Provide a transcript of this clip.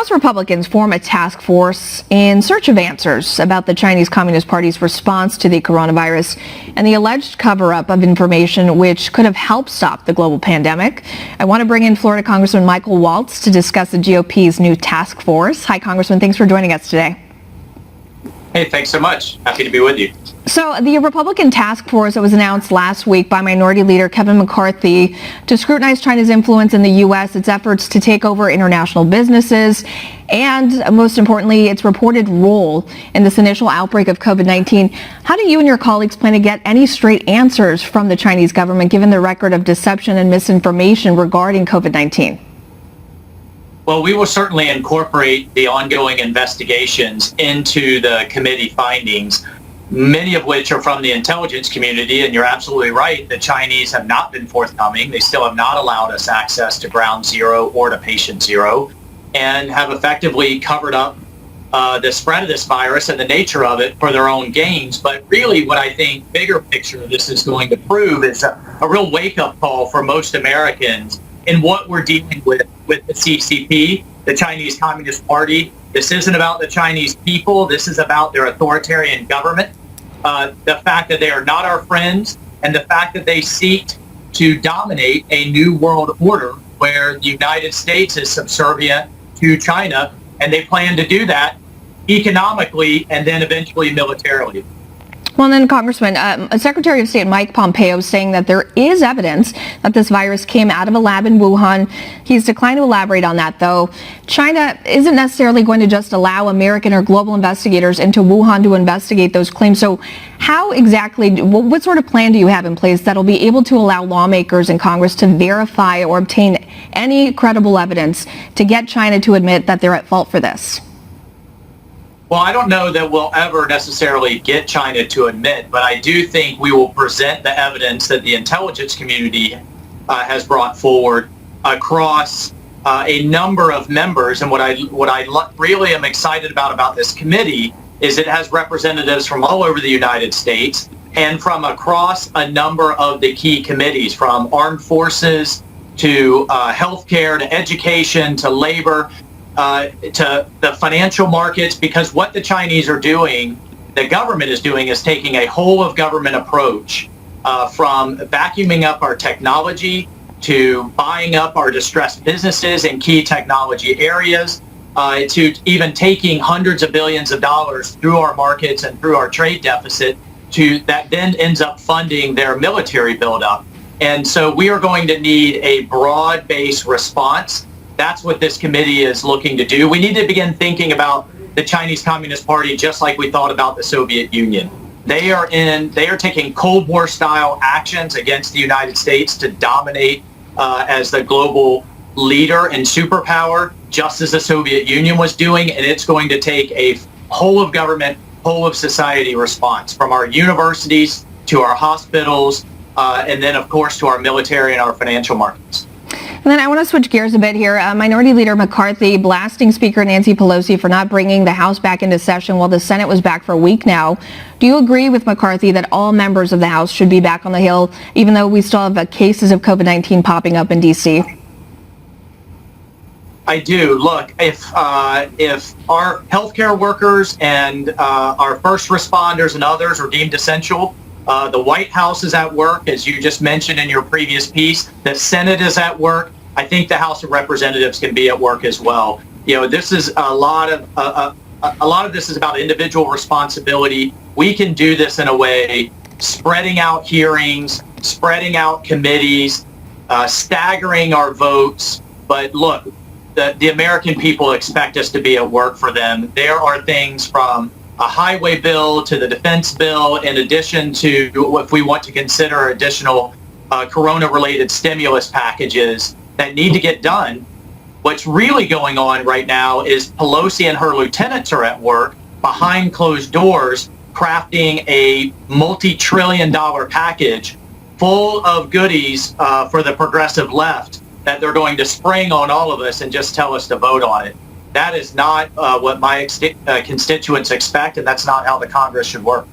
House Republicans form a task force in search of answers about the Chinese Communist Party's response to the coronavirus and the alleged cover-up of information which could have helped stop the global pandemic. I want to bring in Florida Congressman Michael Waltz to discuss the GOP's new task force. Hi, Congressman. Thanks for joining us today. Hey, thanks so much. Happy to be with you. So the Republican task force that was announced last week by Minority Leader Kevin McCarthy to scrutinize China's influence in the U.S., its efforts to take over international businesses, and most importantly, its reported role in this initial outbreak of COVID-19. How do you and your colleagues plan to get any straight answers from the Chinese government, given the record of deception and misinformation regarding COVID-19? Well, we will certainly incorporate the ongoing investigations into the committee findings, many of which are from the intelligence community. And you're absolutely right. The Chinese have not been forthcoming. They still have not allowed us access to ground zero or to patient zero, and have effectively covered up the spread of this virus and the nature of it for their own gains. But really what I think bigger picture this is going to prove is a real wake-up call for most Americans in what we're dealing with the CCP, the Chinese Communist Party. This isn't about the Chinese people. This is about their authoritarian government. The fact that they are not our friends, and the fact that they seek to dominate a new world order where the United States is subservient to China, and they plan to do that economically and then eventually militarily. Well, then, Congressman, Secretary of State Mike Pompeo is saying that there is evidence that this virus came out of a lab in Wuhan. He's declined to elaborate on that, though. China isn't necessarily going to just allow American or global investigators into Wuhan to investigate those claims. So how exactly, what sort of plan do you have in place that will be able to allow lawmakers in Congress to verify or obtain any credible evidence to get China to admit that they're at fault for this? Well, I don't know that we'll ever necessarily get China to admit, but I do think we will present the evidence that the intelligence community has brought forward across a number of members. And what I really am excited about this committee is it has representatives from all over the United States and from across a number of the key committees, from armed forces to healthcare to education to labor. To the financial markets, because what the Chinese are doing, the government is doing, is taking a whole of government approach from vacuuming up our technology to buying up our distressed businesses in key technology areas, to even taking hundreds of billions of dollars through our markets and through our trade deficit that then ends up funding their military buildup. And so we are going to need a broad-based response. That's what this committee is looking to do. We need to begin thinking about the Chinese Communist Party just like we thought about the Soviet Union. They are taking Cold War style actions against the United States to dominate as the global leader and superpower, just as the Soviet Union was doing. And it's going to take a whole of government, whole of society response, from our universities to our hospitals, and then of course to our military and our financial markets. And then I want to switch gears a bit here. Minority Leader McCarthy blasting Speaker Nancy Pelosi for not bringing the House back into session while the Senate was back for a week now. Do you agree with McCarthy that all members of the House should be back on the Hill, even though we still have cases of COVID-19 popping up in D.C.? I do. Look, if our healthcare workers and our first responders and others are deemed essential, the White House is at work, as you just mentioned in your previous piece. The Senate is at work. I think the House of Representatives can be at work as well. You know, this is a lot of this is about individual responsibility. We can do this in a way, spreading out hearings, spreading out committees, staggering our votes. But look, the American people expect us to be at work for them. There are things from a highway bill to the defense bill, in addition to, if we want to consider additional corona-related stimulus packages that need to get done. What's really going on right now is Pelosi and her lieutenants are at work behind closed doors, crafting a multi-trillion-dollar package full of goodies for the progressive left that they're going to spring on all of us and just tell us to vote on it. That is not what my constituents expect, and that's not how the Congress should work.